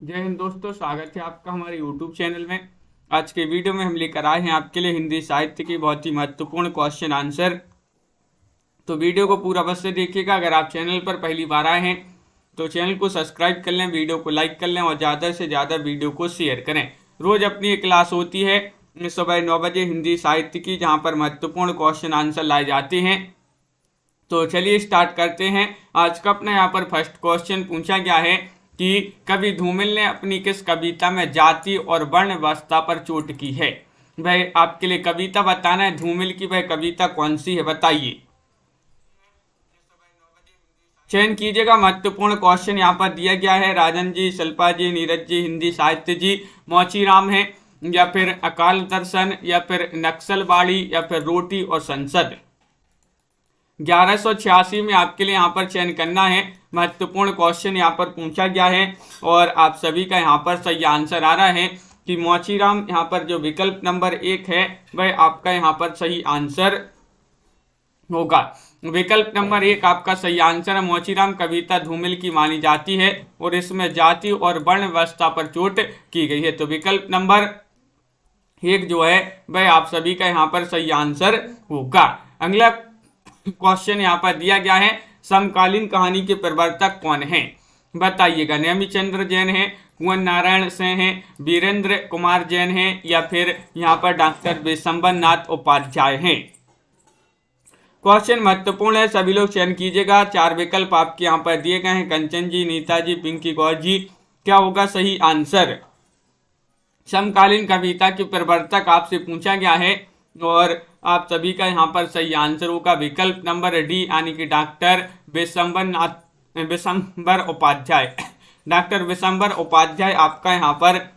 जय हिंद दोस्तों, स्वागत है आपका हमारे YouTube चैनल में। आज के वीडियो में हम लेकर आए हैं आपके लिए हिंदी साहित्य की बहुत ही महत्वपूर्ण क्वेश्चन आंसर। तो वीडियो को पूरा बस से देखिएगा। अगर आप चैनल पर पहली बार आए हैं तो चैनल को सब्सक्राइब कर लें, वीडियो को लाइक कर लें और ज़्यादा से ज़्यादा वीडियो को शेयर करें। रोज़ अपनी एक क्लास होती है सुबह 9 बजे हिंदी साहित्य की, जहाँ पर महत्वपूर्ण क्वेश्चन आंसर लाए जाते हैं। तो चलिए स्टार्ट करते हैं। आज का अपना यहाँ पर फर्स्ट क्वेश्चन पूछा गया है कि कवि धूमिल ने अपनी किस कविता में जाति और वर्ण व्यवस्था पर चोट की है। भाई आपके लिए कविता बताना है धूमिल की, भाई कविता कौन सी है बताइए। चयन कीजिएगा। महत्वपूर्ण क्वेश्चन यहाँ पर दिया गया है। राजन जी, शिल्पा जी, नीरज जी, हिंदी साहित्य जी, मौचीराम है या फिर अकाल दर्शन या फिर नक्सलबाड़ी या फिर रोटी और संसद। 1186 में आपके लिए यहाँ पर चयन करना है। महत्वपूर्ण क्वेश्चन यहाँ पर पूछा गया है और आप सभी का यहाँ पर सही आंसर आ रहा है कि मौचीराम यहाँ पर जो विकल्प नंबर 1 है वह आपका यहाँ पर सही आंसर होगा। विकल्प नंबर 1 आपका सही आंसर है। मौचीराम कविता धूमिल की मानी जाती है और इसमें जाति और वर्ण व्यवस्था पर चोट की गई है। तो विकल्प नंबर 1 जो है वह आप सभी का यहाँ पर सही आंसर होगा। अगला क्वेश्चन यहाँ पर दिया गया है, समकालीन कहानी के प्रवर्तक कौन है बताइएगा। नेमिचंद्र जैन है, कुंवर नारायण सिंह है, वीरेंद्र कुमार जैन है या फिर यहाँ पर डॉक्टर विशंबर नाथ उपाध्याय हैं। क्वेश्चन महत्वपूर्ण है, सभी लोग चयन कीजिएगा। 4 विकल्प आपके यहाँ पर दिए गए हैं, कंचन जी, नीता जी, पिंकी गौर जी। क्या होगा सही आंसर। समकालीन कविता के प्रवर्तक आपसे पूछा गया है और आप सभी का यहाँ पर सही आंसर होगा विकल्प नंबर डी यानी कि डॉक्टर विशंबर उपाध्याय। डॉक्टर विशंबर उपाध्याय आपका यहाँ पर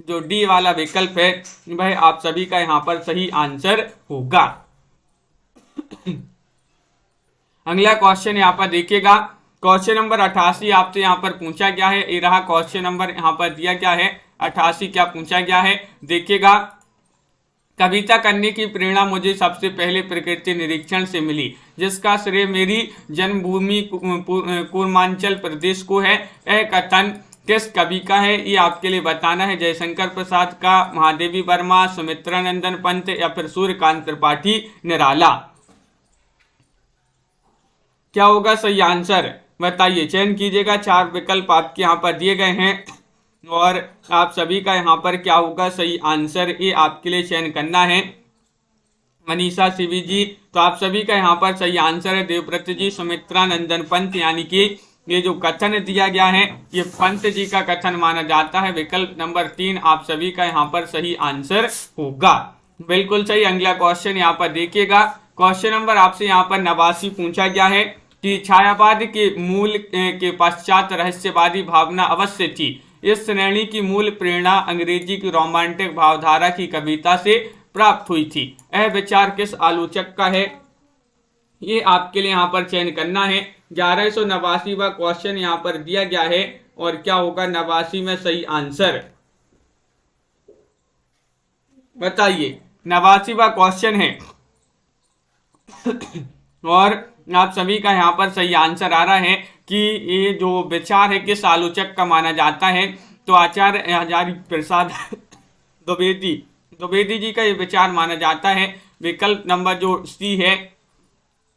जो डी वाला विकल्प है वह आप सभी का यहाँ पर सही आंसर होगा। अगला क्वेश्चन यहाँ पर देखिएगा। क्वेश्चन नंबर 88 आपसे यहाँ पर पूछा गया है। ये रहा क्वेश्चन नंबर यहाँ पर दिया गया है 88। क्या पूछा गया है देखिएगा। कविता करने की प्रेरणा मुझे सबसे पहले प्रकृति निरीक्षण से मिली, जिसका श्रेय मेरी जन्मभूमि पूर्वांचल प्रदेश को है। यह कथन किस कवि का है ये आपके लिए बताना है। जयशंकर प्रसाद का, महादेवी वर्मा, सुमित्रानंदन पंत या फिर सूर्यकांत त्रिपाठी निराला। क्या होगा सही आंसर बताइए, चयन कीजिएगा। 4 विकल्प आपके यहाँ पर दिए गए हैं और आप सभी का यहाँ पर क्या होगा सही आंसर ये आपके लिए चयन करना है। मनीषा सिवी जी, तो आप सभी का यहाँ पर सही आंसर है देवव्रत जी, सुमित्रानंदन पंत, यानी कि ये जो कथन दिया गया है ये पंत जी का कथन माना जाता है। विकल्प नंबर 3 आप सभी का यहाँ पर सही आंसर होगा। बिल्कुल सही। अगला क्वेश्चन यहाँ पर देखिएगा। क्वेश्चन नंबर आपसे यहाँ पर 89 पूछा गया है कि छायावाद के मूल के पश्चात रहस्यवादी भावना अवश्य थी। इस श्रेणी की मूल प्रेरणा अंग्रेजी की रोमांटिक भावधारा की कविता से प्राप्त हुई थी। यह विचार किस आलोचक का है ये आपके लिए यहाँ पर चयन करना है। 1189वां क्वेश्चन यहाँ पर दिया गया है और क्या होगा 89 में सही आंसर बताइए। 89वां क्वेश्चन है और आप सभी का यहाँ पर सही आंसर आ रहा है कि ये जो विचार है किस आलोचक का माना जाता है। तो आचार्य हजारी प्रसाद द्विवेदी जी का ये विचार माना जाता है। विकल्प नंबर जो सी है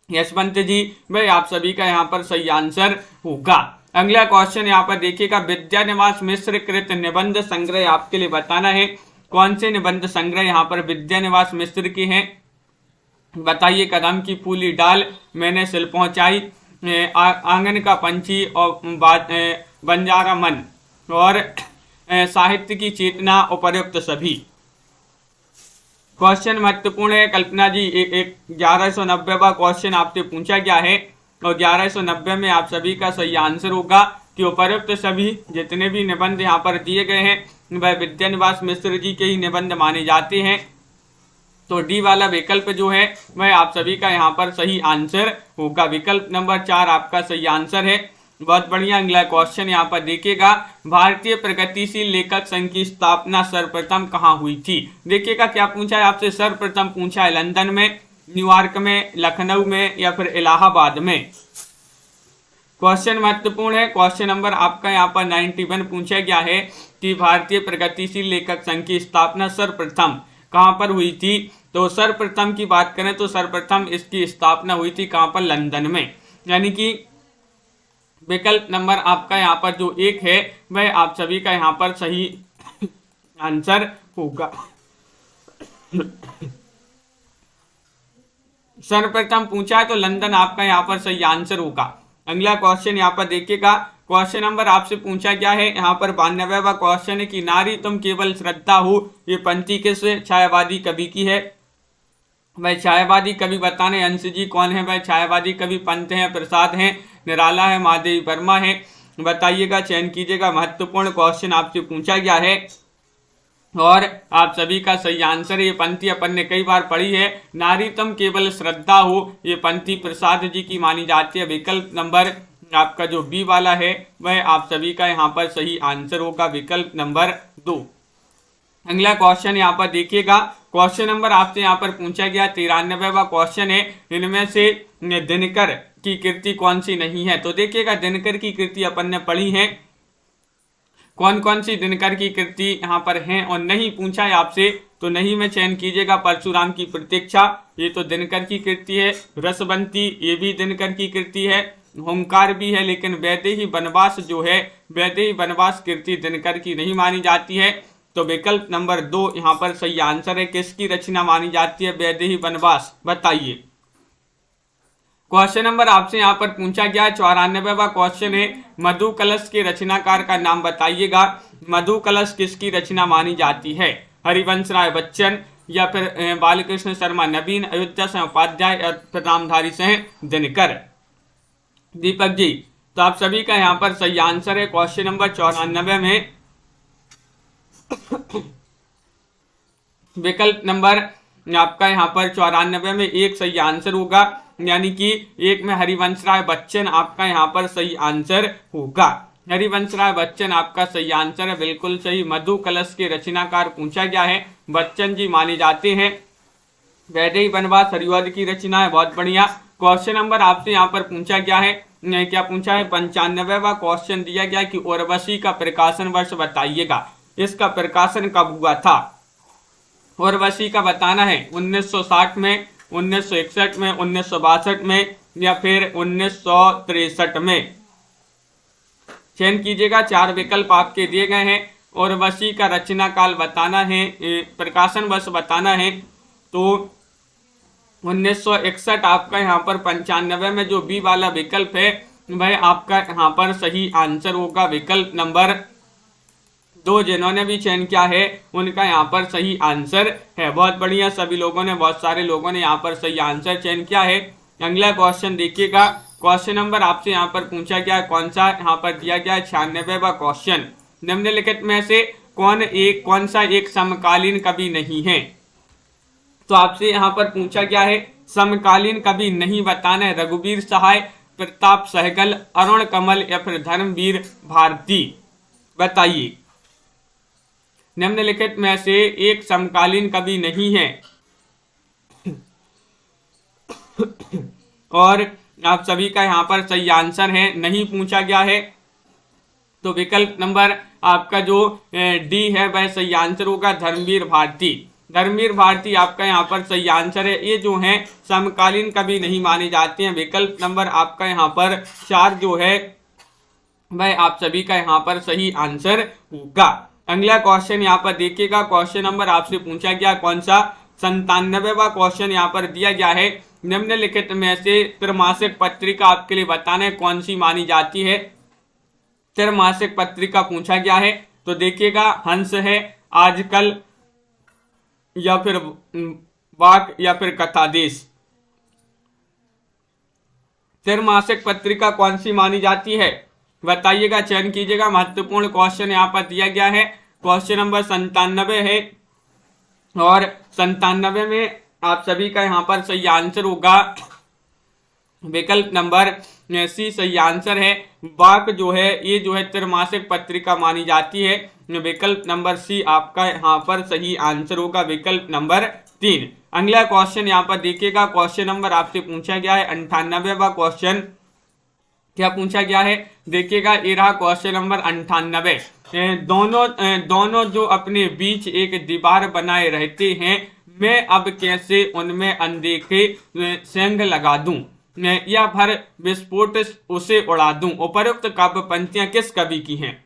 यशवंत जी, भाई आप सभी का यहाँ पर सही आंसर होगा। अगला क्वेश्चन यहाँ पर देखिएगा। विद्यानिवास मिश्र कृत निबंध संग्रह आपके लिए बताना है। कौन से निबंध संग्रह यहाँ पर विद्यानिवास मिश्र के हैं बताइए। कदम की फूली डाल, मैंने सिल पहुंचाई, आंगन का पंछी और बंजारा मन और साहित्य की चेतना उपर्युक्त सभी। क्वेश्चन महत्वपूर्ण है। कल्पना जी, 1190वां क्वेश्चन आपसे पूछा गया है और 1190 में आप सभी का सही आंसर होगा कि उपर्युक्त सभी जितने भी निबंध यहाँ पर दिए गए हैं वह विद्यानिवास मिश्र जी के ही निबंध माने जाते हैं। तो डी वाला विकल्प जो है वह आप सभी का यहाँ पर सही आंसर होगा। विकल्प नंबर 4 आपका सही आंसर है। बहुत बढ़िया। अगला क्वेश्चन यहाँ पर देखिएगा। भारतीय प्रगतिशील लेखक संघ की स्थापना सर्वप्रथम कहाँ हुई थी। देखिएगा क्या पूछा है आपसे। सर्वप्रथम पूछा है लंदन में, न्यूयॉर्क में, लखनऊ में या फिर इलाहाबाद में। क्वेश्चन महत्वपूर्ण है। क्वेश्चन नंबर आपका यहाँ पर 91 पूछा गया है कि भारतीय प्रगतिशील लेखक संघ की स्थापना सर्वप्रथम कहाँ पर हुई थी। तो सर्वप्रथम की बात करें तो सर्वप्रथम इसकी स्थापना हुई थी कहाँ पर, लंदन में। यानी कि विकल्प नंबर आपका यहाँ पर जो 1 है वह आप सभी का यहाँ पर सही आंसर होगा। सर्वप्रथम पूछा है तो लंदन आपका यहाँ पर सही आंसर होगा। अगला क्वेश्चन यहाँ पर देखिएगा। क्वेश्चन नंबर आपसे पूछा गया है यहाँ पर 92वां क्वेश्चन है कि नारी तुम केवल श्रद्धा हो, ये पंक्ति किस छायावादी कवि की है। भाई छायावादी कवि बताने, अंश जी कौन है भाई छायावादी कवि, पंत है, प्रसाद है, निराला है, महादेवी वर्मा है, बताइएगा, चयन कीजिएगा। महत्वपूर्ण क्वेश्चन आपसे पूछा गया है और आप सभी का सही आंसर है। ये पंक्ति अपन ने कई बार पढ़ी है, नारी तुम केवल श्रद्धा हो, ये पंक्ति प्रसाद जी की मानी जाती है। विकल्प नंबर आपका जो बी वाला है वह आप सभी का यहाँ पर सही आंसर होगा, विकल्प नंबर 2। अगला क्वेश्चन यहाँ पर देखिएगा। क्वेश्चन नंबर आपसे यहाँ पर पूछा गया 93वां क्वेश्चन है, इनमें से दिनकर की कृति कौन सी नहीं है। तो देखिएगा दिनकर की कृति अपन ने पढ़ी है, कौन कौन सी दिनकर की कृति यहाँ पर हैं और नहीं पूछा है आपसे तो नहीं में चयन कीजिएगा। परशुराम की प्रतीक्षा, ये तो दिनकर की कृति है। रसवंती, ये भी दिनकर की कृति है। होमकार भी है, लेकिन वैदेही वनवास जो है, वैदेही वनवास कृति दिनकर की नहीं मानी जाती है। तो विकल्प नंबर 2 यहाँ पर सही आंसर है। किसकी रचना मानी जाती है वैदेही वनवास, बताइए। क्वेश्चन नंबर आपसे यहाँ पर पूछा गया 94वां क्वेश्चन है, मधु कलश के रचनाकार का नाम बताइएगा। मधु कलश किसकी रचना मानी जाती है, हरिवंश राय बच्चन या फिर बालकृष्ण शर्मा नवीन, अयोध्या सिंह उपाध्याय या फिर नामधारी सिंह दिनकर। दीपक जी, तो आप सभी का यहाँ पर सही आंसर है क्वेश्चन नंबर 94 में विकल्प नंबर आपका यहाँ पर 94 में 1 सही आंसर होगा, यानी कि 1 में हरिवंश राय बच्चन आपका यहाँ पर सही आंसर होगा। हरिवंश राय बच्चन आपका सही आंसर है, बिल्कुल सही। मधु कलश के रचनाकार पूछा गया है, बच्चन जी माने जाते हैं। वैदेही वनवास हरिवंश की रचना है, बहुत बढ़िया। क्वेश्चन नंबर आपसे यहाँ पर पूछा गया है, क्या पूछा है 95वां क्वेश्चन दिया गया कि उर्वशी का प्रकाशन वर्ष बताइएगा। इसका प्रकाशन कब हुआ था, उर्वशी का बताना है। 1960 में, 1961 में, 1962 में या फिर 1963 में, चयन कीजिएगा। 4 विकल्प आपके दिए गए हैं। उर्वशी का रचना काल बताना है, प्रकाशन वर्ष बताना है। तो 1961 आपका यहाँ पर 95 में जो बी वाला विकल्प है वह आपका यहाँ पर सही आंसर होगा, विकल्प नंबर 2। जिन्होंने भी चयन किया है उनका यहाँ पर सही आंसर है, बहुत बढ़िया। सभी लोगों ने, बहुत सारे लोगों ने यहाँ पर सही आंसर चयन किया है। अगला क्वेश्चन देखिएगा। क्वेश्चन नंबर आपसे यहाँ पर पूछा गया है, कौन सा यहाँ पर दिया गया है 96वां क्वेश्चन, निम्नलिखित में से कौन सा एक समकालीन कवि नहीं है। तो आपसे यहाँ पर पूछा गया है समकालीन कवि नहीं बताना है। रघुवीर सहाय, प्रताप सहगल, अरुण कमल या फिर धर्मवीर भारती, बताइए। निम्नलिखित में से एक समकालीन कवि नहीं है और आप सभी का यहाँ पर सही आंसर है, नहीं पूछा गया है। तो विकल्प नंबर आपका जो डी है वह सही आंसर होगा, धर्मवीर भारती। धर्मवीर भारती आपका यहाँ पर सही आंसर है। ये जो है समकालीन कवि नहीं माने जाते हैं। विकल्प नंबर आपका यहाँ पर 4 जो है वह आप सभी का यहाँ पर सही आंसर होगा। अगला क्वेश्चन यहाँ पर देखिएगा। क्वेश्चन नंबर आपसे पूछा गया कौन सा, 97वां क्वेश्चन यहाँ पर दिया गया है, निम्नलिखित में से त्रैमासिक पत्रिका आपके लिए बताना है कौन सी मानी जाती है। त्रैमासिक पत्रिका पूछा गया है, तो देखिएगा हंस है, आजकल या फिर वाक या फिर कथादेश। त्रैमासिक पत्रिका कौन सी मानी जाती है, बताइएगा, चयन कीजिएगा। महत्वपूर्ण क्वेश्चन यहाँ पर दिया गया है। क्वेश्चन नंबर 97 है और 97 में आप सभी का यहाँ पर सही आंसर होगा, विकल्प नंबर सी सही आंसर है। वाक जो है ये जो है त्रैमासिक पत्रिका मानी जाती है। विकल्प नंबर सी आपका यहाँ पर सही आंसर होगा, विकल्प नंबर 3। अगला क्वेश्चन यहाँ पर देखिएगा। क्वेश्चन नंबर आपसे पूछा गया है 98वां क्वेश्चन, क्या पूछा गया है, देखिएगा ये रहा क्वेश्चन नंबर 98। दोनों जो अपने बीच एक दीवार बनाए रहते हैं, मैं अब कैसे उनमें अनदेखे सेंध लगा दूं या भर विस्फोट उसे उड़ा दूं। उपरोक्त काव्य पंक्तियां किस कवि की हैं,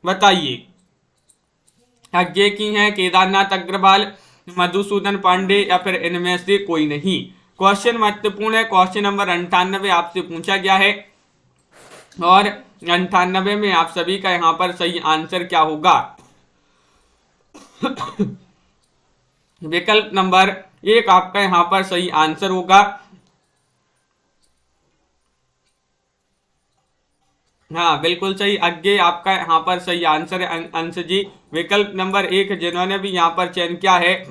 बताइए। आगे की हैं केदारनाथ अग्रवाल, मधुसूदन पांडे या फिर इनमें से कोई नहीं। क्वेश्चन महत्वपूर्ण है, क्वेश्चन नंबर 98 आपसे पूछा गया है और 98 में आप सभी का यहाँ पर सही आंसर क्या होगा, विकल्प नंबर 1 आपका यहाँ पर सही आंसर होगा। हाँ बिल्कुल सही, आगे आपका यहाँ पर सही आंसर है अंश जी, विकल्प नंबर 1 जिन्होंने भी यहाँ पर चयन किया है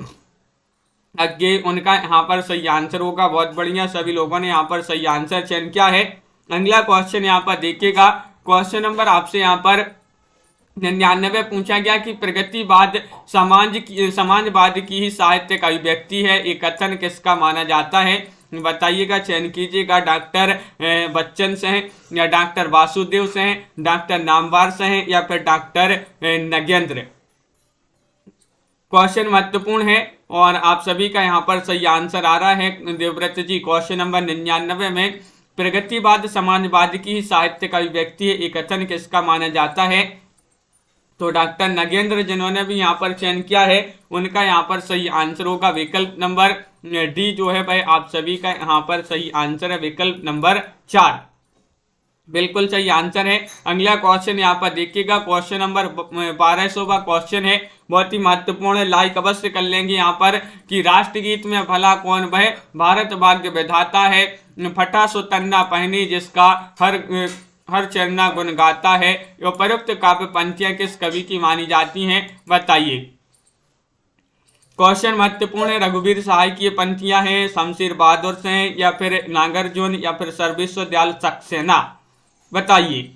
आगे उनका यहाँ पर सही आंसर होगा। बहुत बढ़िया, सभी लोगों ने यहाँ पर सही आंसर चयन किया है। अगला क्वेश्चन यहाँ पर देखिएगा, क्वेश्चन नंबर आपसे यहाँ पर 99 पूछा गया कि प्रगतिवाद समाजवाद की ही साहित्यिक अभिव्यक्ति है, एक कथन किसका माना जाता है, बताइएगा। चयन कीजिएगा, डॉक्टर बच्चन से हैं या डॉक्टर वासुदेव से हैं, डॉक्टर नामवार से हैं या फिर डॉक्टर नगेंद्र। क्वेश्चन महत्वपूर्ण है और आप सभी का यहाँ पर सही आंसर आ रहा है देवव्रत जी। क्वेश्चन नंबर 99 में प्रगतिवाद समाजवाद की ही साहित्यिक अभिव्यक्ति है, एक कथन किसका माना जाता है, तो डॉक्टर नगेंद्र जिन्होंने भी यहाँ पर चयन किया है उनका यहाँ पर सही आंसर होगा। विकल्प नंबर डी जो है भाई आप सभी का यहाँ पर सही आंसर है, विकल्प नंबर 4 बिल्कुल सही आंसर है। अगला क्वेश्चन यहाँ पर देखिएगा, क्वेश्चन नंबर 1200वां क्वेश्चन है, बहुत ही महत्वपूर्ण है, लाइक अवश्य कर लेंगे यहाँ पर कि राष्ट्रगीत में भला कौन वह भारत भाग्य विधाता है, फटा सो तन्ना पहनी जिसका हर चरना गुण गाता है। उपरोक्त काव्य पंक्तियां किस कवि की मानी जाती हैं, बताइए। क्वेश्चन महत्वपूर्ण है, रघुवीर सहाय की पंक्तियां हैं, शमशेर बहादुर से हैं या फिर नागार्जुन या फिर सर्वेश्वरदयाल सक्सेना, बताइए।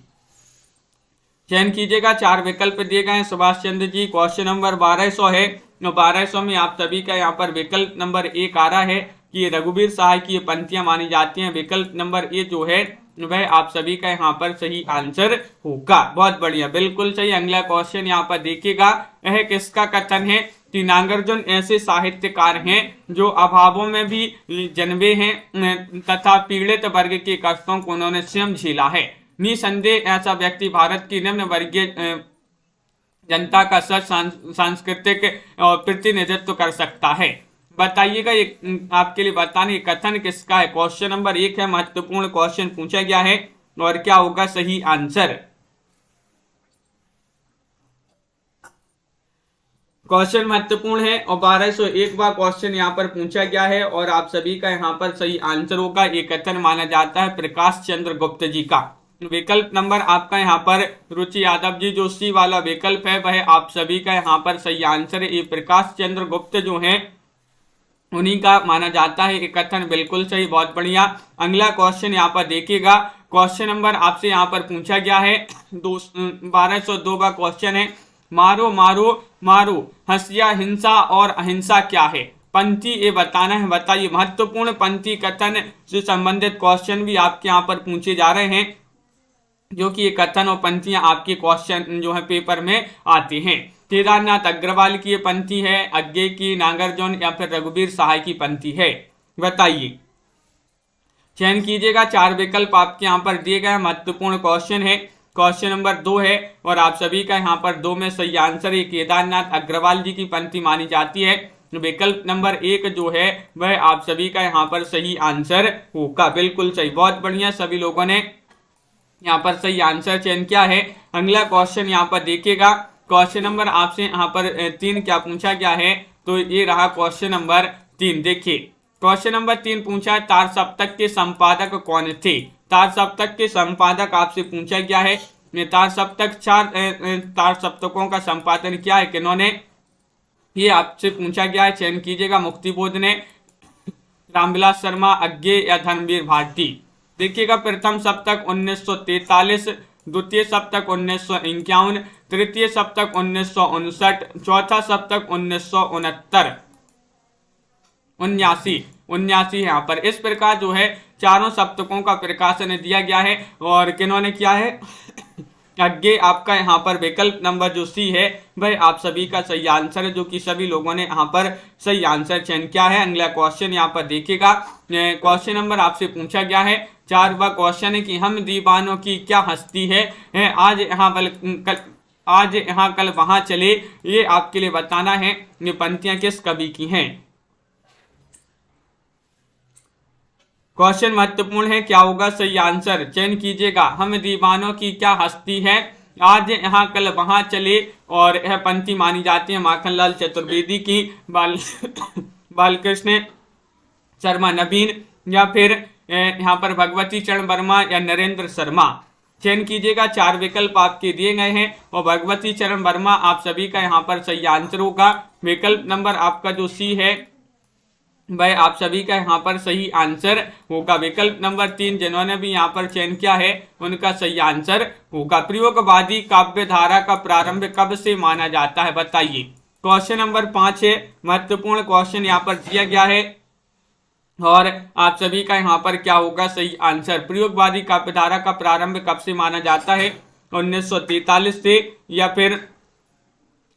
चयन कीजिएगा, 4 विकल्प दिए गए हैं सुभाष चंद्र जी। क्वेश्चन नंबर 1200 है, 1200 में आप सभी का यहाँ पर विकल्प नंबर 1 आ रहा है कि रघुवीर सहाय की पंक्तियां मानी जाती हैं। विकल्प नंबर ए जो है वह आप सभी का यहाँ पर सही आंसर होगा। बहुत बढ़िया, बिल्कुल सही। अगला क्वेश्चन यहाँ पर देखिएगा, यह किसका कथन है कि नागार्जुन ऐसे साहित्यकार हैं जो अभावों में भी जन्मे हैं तथा पीड़ित वर्ग के कष्टों को उन्होंने स्वयं झेला है। निसंदेह ऐसा व्यक्ति भारत की निम्न वर्गीय जनता का सच सांस्कृतिक प्रतिनिधित्व कर सकता है, बताइएगा। ये आपके लिए बताने कथन किसका है। क्वेश्चन नंबर 1 है, महत्वपूर्ण क्वेश्चन पूछा गया है और क्या होगा सही आंसर। क्वेश्चन महत्वपूर्ण है और 1201वां क्वेश्चन यहाँ पर पूछा गया है और आप सभी का यहाँ पर सही आंसर होगा। ये कथन माना जाता है प्रकाश चंद्र गुप्त जी का। विकल्प नंबर आपका यहाँ पर रुचि यादव जी जो सी वाला विकल्प है वह आप सभी का यहाँ पर सही आंसर है। ये प्रकाश चंद्र गुप्त जो है उन्हीं का माना जाता है। एक कथन बिल्कुल सही, बहुत बढ़िया। अगला क्वेश्चन यहाँ पर देखिएगा, क्वेश्चन नंबर आपसे यहाँ पर पूछा गया है 1202वां क्वेश्चन है, मारो मारो मारो हंसिया हिंसा और अहिंसा क्या है, पंक्ति ये बताना है, बताइए। महत्वपूर्ण पंक्ति कथन से संबंधित क्वेश्चन भी आपके यहाँ पर पूछे जा रहे हैं जो कि ये कथन और पंक्तियां आपके क्वेश्चन जो है पेपर में आती हैं। केदारनाथ अग्रवाल की ये पंक्ति है, आगे की नागार्जुन या फिर रघुवीर सहाय की पंक्ति है, बताइए। चयन कीजिएगा, 4 विकल्प आपके यहाँ पर दिए गए। महत्वपूर्ण क्वेश्चन है, क्वेश्चन नंबर 2 है और आप सभी का यहाँ पर 2 में सही आंसर है। केदारनाथ अग्रवाल जी की पंक्ति मानी जाती है। विकल्प नंबर 1 जो है वह आप सभी का यहाँ पर सही आंसर होगा, बिल्कुल सही, बहुत बढ़िया। सभी लोगों ने यहाँ पर सही आंसर चयन किया है। अगला क्वेश्चन यहाँ पर देखिएगा, क्वेश्चन नंबर आपसे यहाँ पर 3 क्या पूछा गया है, तो ये रहा क्वेश्चन नंबर 3। देखिए क्वेश्चन नंबर 3 पूछा है, तार सप्तक के संपादक कौन थे। तार सप्तक के संपादक आपसे पूछा गया है। तार सप्तक 4 तार सप्तकों का संपादन किया है किन्होंने, ये आपसे पूछा गया है। चयन कीजिएगा, मुक्तिबोध ने, रामविलास शर्मा, अज्ञे या धर्मवीर भारती। देखिएगा, प्रथम सप्तक 1943, द्वितीय सप्तक 1951, तृतीय सप्तक 1959, चौथा सप्तक 1969, 1979 है यहाँ पर। इस प्रकार जो है चारों सप्तकों का प्रकाशन दिया गया है और किन्होंने किया है आगे आपका यहाँ पर विकल्प नंबर जो सी है वह आप सभी का सही आंसर है, जो कि सभी लोगों ने यहाँ पर सही आंसर चयन किया है। अगला क्वेश्चन यहाँ पर देखिएगा, क्वेश्चन नंबर आपसे पूछा गया है 4वां क्वेश्चन है कि हम दीवानों की क्या हस्ती है आज यहाँ कल वहां चले, ये आपके लिए बताना है ये पंक्तियां किस कवि की हैं। क्वेश्चन महत्वपूर्ण है, क्या होगा सही आंसर, चयन कीजिएगा। हम दीवानों की क्या हस्ती है आज यहाँ कल वहां चले, और यह पंक्ति मानी जाती है माखनलाल चतुर्वेदी की, बालकृष्ण शर्मा नवीन, या फिर यहाँ पर भगवती चरण वर्मा या नरेंद्र शर्मा। चयन कीजिएगा, 4 विकल्प आपके दिए गए हैं और भगवती चरण वर्मा आप सभी का यहाँ पर सही आंसर होगा। विकल्प नंबर आपका जो सी है वह आप सभी का यहाँ पर सही आंसर होगा। विकल्प नंबर 3 जिन्होंने भी यहाँ पर चयन किया है उनका सही आंसर होगा। प्रयोगवादी काव्य धारा का प्रारंभ कब से माना जाता है, बताइए। क्वेश्चन नंबर 5 है, महत्वपूर्ण क्वेश्चन यहाँ पर दिया गया है और आप सभी का यहाँ पर क्या होगा सही आंसर। प्रयोगवादी काव्यधारा का प्रारंभ कब से माना जाता है, 1943 से, या फिर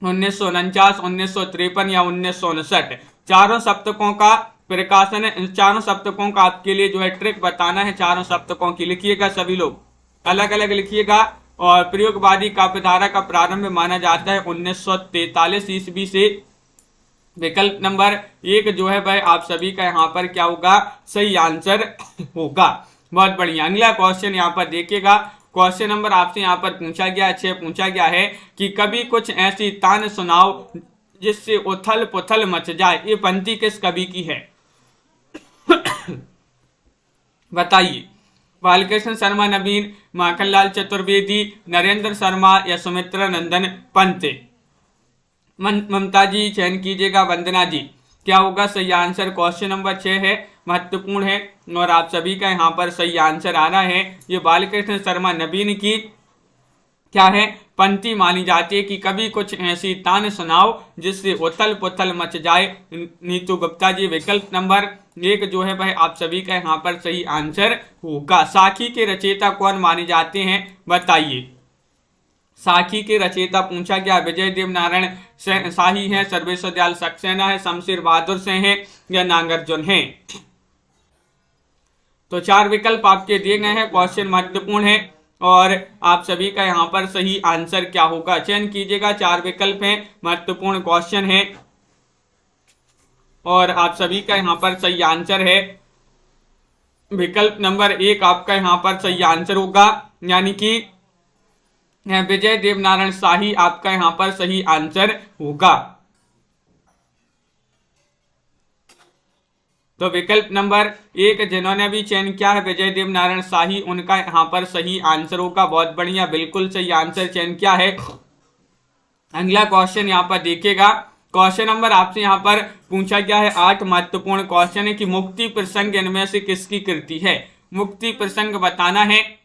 1949, 1953 या 1959। चारों सप्तकों का प्रकाशन, चारों सप्तकों का आपके लिए जो है ट्रिक बताना है। चारों सप्तकों की लिखिएगा, सभी लोग अलग अलग लिखिएगा। और प्रयोगवादी काव्यधारा का प्रारंभ माना जाता है 1943 ईस्वी से। विकल्प नंबर 1 जो है वह आप सभी का यहाँ पर क्या होगा सही आंसर होगा। बहुत बढ़िया। अगला क्वेश्चन यहाँ पर देखिएगा, क्वेश्चन नंबर आपसे यहाँ पर पूछा गया है कि कभी कुछ ऐसी तान सुनाओ जिससे उथल पुथल मच जाए, ये पंक्ति किस कवि की है बताइए। बालकृष्ण शर्मा नवीन, माखनलाल चतुर्वेदी, नरेंद्र शर्मा या सुमित्रा नंदन पंत। ममता जी चयन कीजिएगा, वंदना जी क्या होगा सही आंसर। क्वेश्चन नंबर 6 है, महत्वपूर्ण है और आप सभी का यहाँ पर सही आंसर आ रहा है। ये बालकृष्ण शर्मा नवीन की क्या है पंक्ति मानी जाती है कि कभी कुछ ऐसी तान सुनाओ जिससे उथल पुथल मच जाए। नीतू गुप्ता जी विकल्प नंबर 1 जो है वह आप सभी का यहाँ पर सही आंसर होगा। साखी के रचयिता कौन माने जाते हैं, बताइए। साखी के रचयिता पूछा गया, विजय देव नारायण शाही है, सर्वेश्वर दयाल सक्सेना है, शमशेर बहादुर से है या नागार्जुन है। तो 4 विकल्प आपके दिए गए हैं। क्वेश्चन महत्वपूर्ण है और आप सभी का यहाँ पर सही आंसर क्या होगा, चयन कीजिएगा। 4 विकल्प हैं, महत्वपूर्ण क्वेश्चन है और आप सभी का यहाँ पर सही आंसर है। विकल्प नंबर 1 आपका यहाँ पर सही आंसर होगा, यानी कि विजय देव नारायण शाही आपका यहाँ पर सही आंसर होगा। तो विकल्प नंबर 1 जिन्होंने भी चयन किया है विजय देव नारायण शाही, उनका यहाँ पर सही आंसर होगा। बहुत बढ़िया, बिल्कुल सही आंसर चयन किया है। अगला क्वेश्चन यहाँ पर देखिएगा, क्वेश्चन नंबर आपसे यहाँ पर पूछा गया है 8 महत्वपूर्ण क्वेश्चन है कि मुक्ति प्रसंग इनमें से किसकी कृति है। मुक्ति प्रसंग बताना है।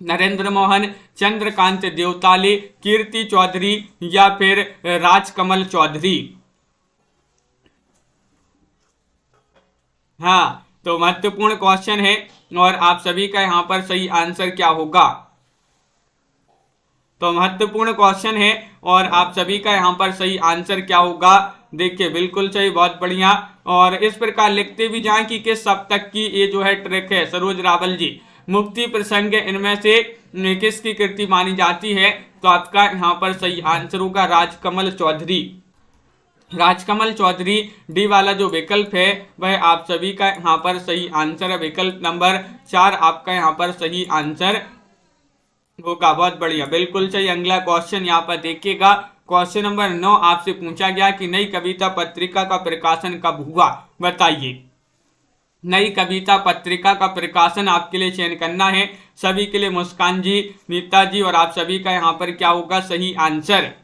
नरेंद्र मोहन, चंद्रकांत देवताले, कीर्ति चौधरी या फिर राजकमल चौधरी। हाँ, तो महत्वपूर्ण क्वेश्चन है और आप सभी का यहाँ पर सही आंसर क्या होगा। तो महत्वपूर्ण क्वेश्चन है और आप सभी का यहाँ पर सही आंसर क्या होगा, देखिए बिल्कुल सही, बहुत बढ़िया। और इस प्रकार लिखते भी जाएं कि किस सप्तक की ये जो है ट्रिक है। सरोज रावल जी, मुक्ति प्रसंग इनमें से किसकी कृति मानी जाती है, तो आपका यहाँ पर सही आंसर होगा राजकमल चौधरी। राजकमल चौधरी डी वाला जो विकल्प है वह आप सभी का यहाँ पर सही आंसर है। विकल्प नंबर 4 आपका यहाँ पर सही आंसर होगा। बहुत बढ़िया, बिल्कुल सही। अगला क्वेश्चन यहाँ पर देखिएगा, क्वेश्चन नंबर 9 आपसे पूछा गया कि नई कविता पत्रिका का प्रकाशन कब हुआ, बताइए। नई कविता पत्रिका का प्रकाशन आपके लिए चयन करना है। सभी के लिए मुस्कान जी, नीता जी और आप सभी का यहाँ पर क्या होगा सही आंसर।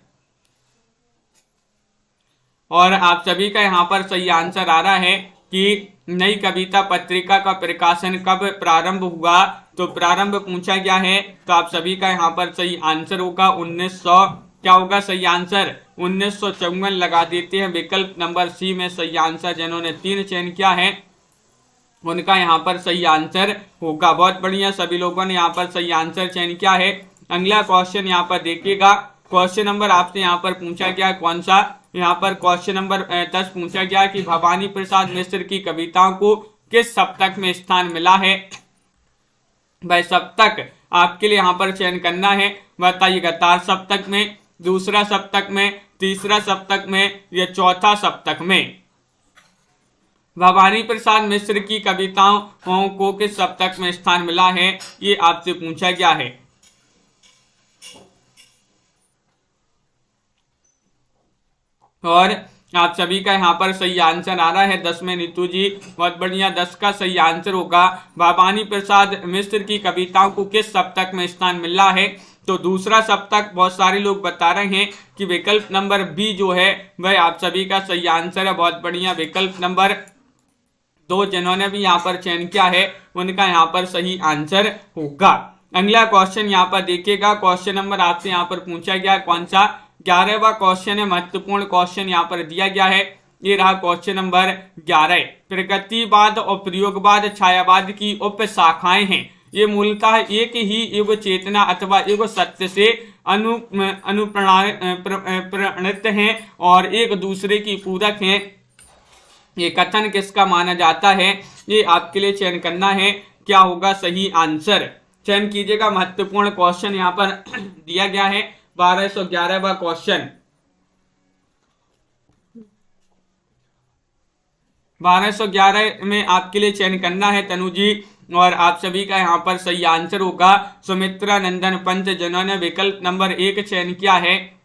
और आप सभी का यहाँ पर सही आंसर आ रहा है कि नई कविता पत्रिका का प्रकाशन कब प्रारंभ हुआ, तो प्रारंभ पूछा गया है तो आप सभी का यहाँ पर सही आंसर होगा 1900, क्या होगा सही आंसर 1954 लगा देते हैं। विकल्प नंबर सी में सही आंसर जिन्होंने 3 चयन किया है उनका यहाँ पर सही आंसर होगा। बहुत बढ़िया, सभी लोगों ने यहाँ पर सही आंसर चयन किया है। अगला क्वेश्चन यहाँ पर देखिएगा, क्वेश्चन नंबर आपसे यहाँ पर पूछा गया कौन सा, यहाँ पर क्वेश्चन नंबर 10 पूछा गया कि भवानी प्रसाद मिश्र की कविताओं को किस सप्तक में स्थान मिला है। भाई सप्तक आपके लिए यहाँ पर चयन करना है, बताइएगा तार सप्तक में, दूसरा सप्तक में, तीसरा सप्तक में या चौथा सप्तक में। भवानी प्रसाद मिश्र की कविताओं को किस सप्तक में स्थान मिला है, ये आपसे पूछा गया है। और आप सभी का यहाँ पर सही आंसर आ रहा है 10 में नीतू जी, बहुत बढ़िया, 10 का सही आंसर होगा भवानी प्रसाद मिश्र की कविताओं को किस सप्तक में स्थान मिला है। तो दूसरा सप्तक बहुत सारे लोग बता रहे हैं कि विकल्प नंबर बी जो है वह आप सभी का सही आंसर है। बहुत बढ़िया, विकल्प नंबर 2 जिन्होंने भी यहाँ पर चयन किया है उनका यहाँ पर सही आंसर होगा। अगला क्वेश्चन यहाँ पर देखिएगा, क्वेश्चन नंबर आपसे यहाँ पर पूछा गया कौन सा, 11वां क्वेश्चन है, महत्वपूर्ण क्वेश्चन यहाँ पर दिया गया है। ये रहा क्वेश्चन नंबर 11। प्रगतिवाद और प्रयोगवाद छायावाद की उप शाखाएं हैं। ये मूलतः एक ही युग चेतना अथवा युग सत्य से अनुप्राणित हैं और एक दूसरे की पूरक हैं। ये कथन किसका माना जाता है, ये आपके लिए चयन करना है, क्या होगा सही आंसर, चयन कीजिएगा। महत्वपूर्ण क्वेश्चन यहाँ पर दिया गया है, 1211वां क्वेश्चन, 1211 में आपके लिए चयन करना है तनु जी। और आप सभी का यहाँ पर सही आंसर होगा सुमित्रा नंदन पंत, जिन्होंने विकल्प नंबर 1 चयन किया है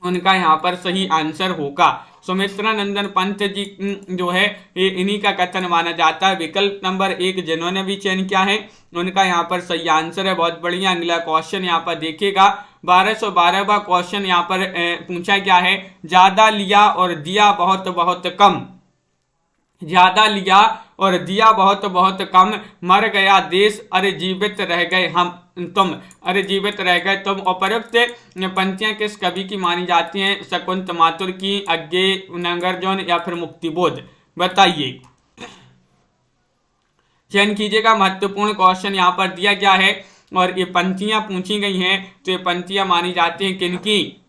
उनका यहाँ पर सही आंसर होगा। सुमित्रा नंदन पंत जी जो है ये इन्हीं का कथन माना जाता है। विकल्प नंबर 1 जिन्होंने भी चयन किया है उनका यहाँ पर सही आंसर है। बहुत बढ़िया, अगला क्वेश्चन यहाँ पर देखिएगा, 1212वां क्वेश्चन यहाँ पर पूछा गया है, ज्यादा लिया और दिया बहुत बहुत कम। ज्यादा लिया और दिया बहुत बहुत कम, मर गया देश अरे जीवित रह गए हम तुम, अरे जीवित रह गए तुम। उपरोक्त पंक्तियां किस कवि की मानी जाती हैं, शकुंत माथुर की, अज्ञे नागार्जुन या फिर मुक्तिबोध, बताइए, चयन कीजिएगा। महत्वपूर्ण क्वेश्चन यहाँ पर दिया गया है और ये पंक्तियां पूछी गई हैं, तो ये पंक्तियां मानी जाती हैं किनकी,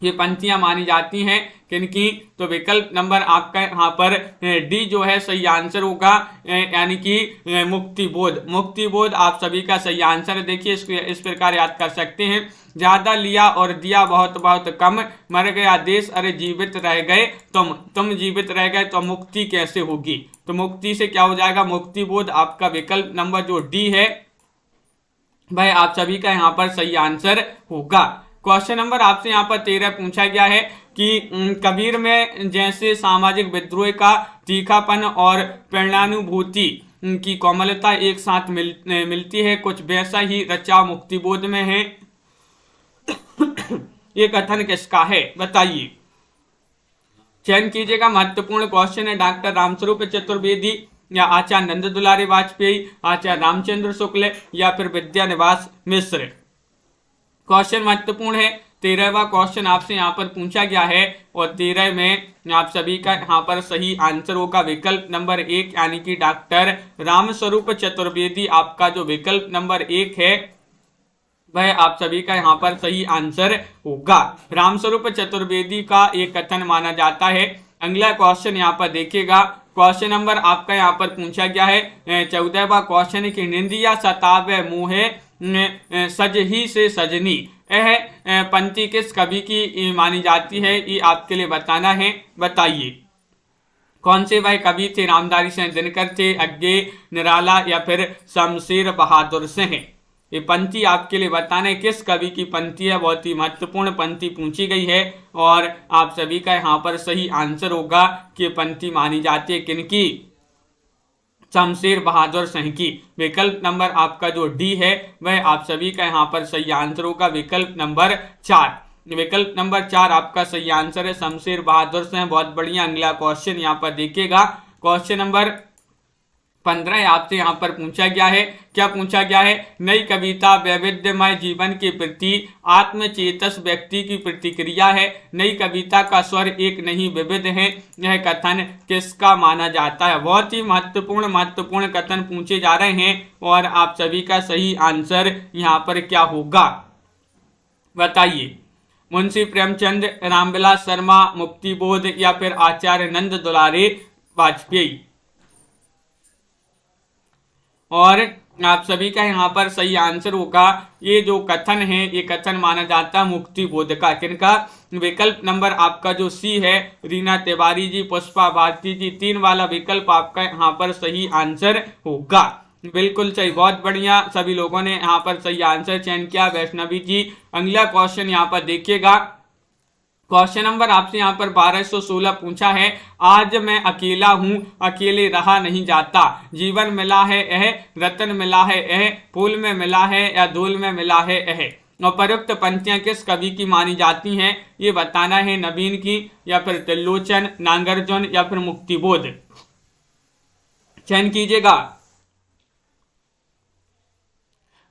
ये पंक्तियां मानी जाती हैं किनकी, तो विकल्प नंबर आपका यहाँ पर डी जो है सही आंसर होगा, यानी कि मुक्तिबोध। मुक्तिबोध आप सभी का सही आंसर है। देखिए इस प्रकार याद कर सकते हैं, ज्यादा लिया और दिया बहुत बहुत कम, मर गया देश अरे जीवित रह गए तुम जीवित रह गए तो मुक्ति कैसे होगी, तो मुक्ति से क्या हो जाएगा, मुक्तिबोध। आपका विकल्प नंबर जो डी है भाई आप सभी का यहाँ पर सही आंसर होगा। क्वेश्चन नंबर आपसे यहाँ पर 13 पूछा गया है कि कबीर में जैसे सामाजिक विद्रोह का तीखापन और प्रेरणानुभूति की कोमलता एक साथ मिलती है, कुछ वैसा ही रचा मुक्तिबोध में है। ये कथन किसका है, बताइए, चयन कीजिएगा। महत्वपूर्ण क्वेश्चन है, डॉक्टर रामस्वरूप चतुर्वेदी या आचार्य नंद दुलारी वाजपेयी, आचार्य रामचंद्र शुक्ल या फिर विद्यानिवास मिश्र। क्वेश्चन महत्वपूर्ण है, 13वां क्वेश्चन आपसे यहाँ पर पूछा गया है और 13 में आप सभी का यहाँ पर सही आंसर होगा विकल्प नंबर 1, यानी कि डॉक्टर रामस्वरूप चतुर्वेदी। आपका जो विकल्प नंबर 1 है वह आप सभी का यहाँ पर सही आंसर होगा। रामस्वरूप चतुर्वेदी का एक कथन माना जाता है। अगला क्वेश्चन यहाँ पर देखिएगा, क्वेश्चन नंबर आपका यहाँ पर पूछा गया है 14वां क्वेश्चन की निंदिया सतावे मुहे सज ही से सजनी, यह पंक्ति किस कवि की मानी जाती है, ये आपके लिए बताना है, बताइए कौन से वह कवि थे, रामधारी सिंह दिनकर थे, अज्ञे निराला या फिर शमशेर बहादुर सिंह। ये पंक्ति आपके लिए बताना है किस कवि की पंक्ति है, बहुत ही महत्वपूर्ण पंक्ति पूछी गई है और आप सभी का यहाँ पर सही आंसर होगा कि पंक्ति मानी जाती है किनकी, शमशेर बहादुर सिंह की। विकल्प नंबर आपका जो डी है वह आप सभी का यहाँ पर सही आंसर होगा, विकल्प नंबर 4। विकल्प नंबर 4 आपका सही आंसर है, शमशेर बहादुर सिंह। बहुत बढ़िया, अगला क्वेश्चन यहाँ पर देखिएगा, क्वेश्चन नंबर 15 आपसे यहाँ पर पूछा गया है। क्या पूछा गया है? नई कविता वैविध्यमय जीवन के प्रति आत्मचेतस व्यक्ति की प्रतिक्रिया है। नई कविता का स्वर एक नहीं विविध है। यह कथन किसका माना जाता है? बहुत ही महत्वपूर्ण कथन पूछे जा रहे हैं और आप सभी का सही आंसर यहाँ पर क्या होगा बताइए। मुंशी प्रेमचंद, रामविलास शर्मा, मुक्तिबोध या फिर आचार्य नंद दुलारे वाजपेयी। और आप सभी का यहाँ पर सही आंसर होगा ये जो कथन है, ये कथन माना जाता है मुक्तिबोध का। किनका? विकल्प नंबर आपका जो सी है, रीना तिवारी जी, पुष्पा भारती जी, 3 वाला विकल्प आपका यहाँ पर सही आंसर होगा। बिल्कुल सही, बहुत बढ़िया, सभी लोगों ने यहाँ पर सही आंसर चयन किया। वैष्णवी जी, अगला क्वेश्चन यहाँ पर देखिएगा। क्वेश्चन नंबर आपसे यहाँ पर 1216 पूछा है। आज मैं अकेला हूँ, अकेले रहा नहीं जाता, जीवन मिला है यह, रतन मिला है यह, फूल में मिला है या धूल में मिला है यह। उपरोक्त पंक्तियां किस कवि की मानी जाती हैं? ये बताना है। नवीन की या फिर त्रिलोचन, नागार्जुन या फिर मुक्तिबोध, चयन कीजिएगा।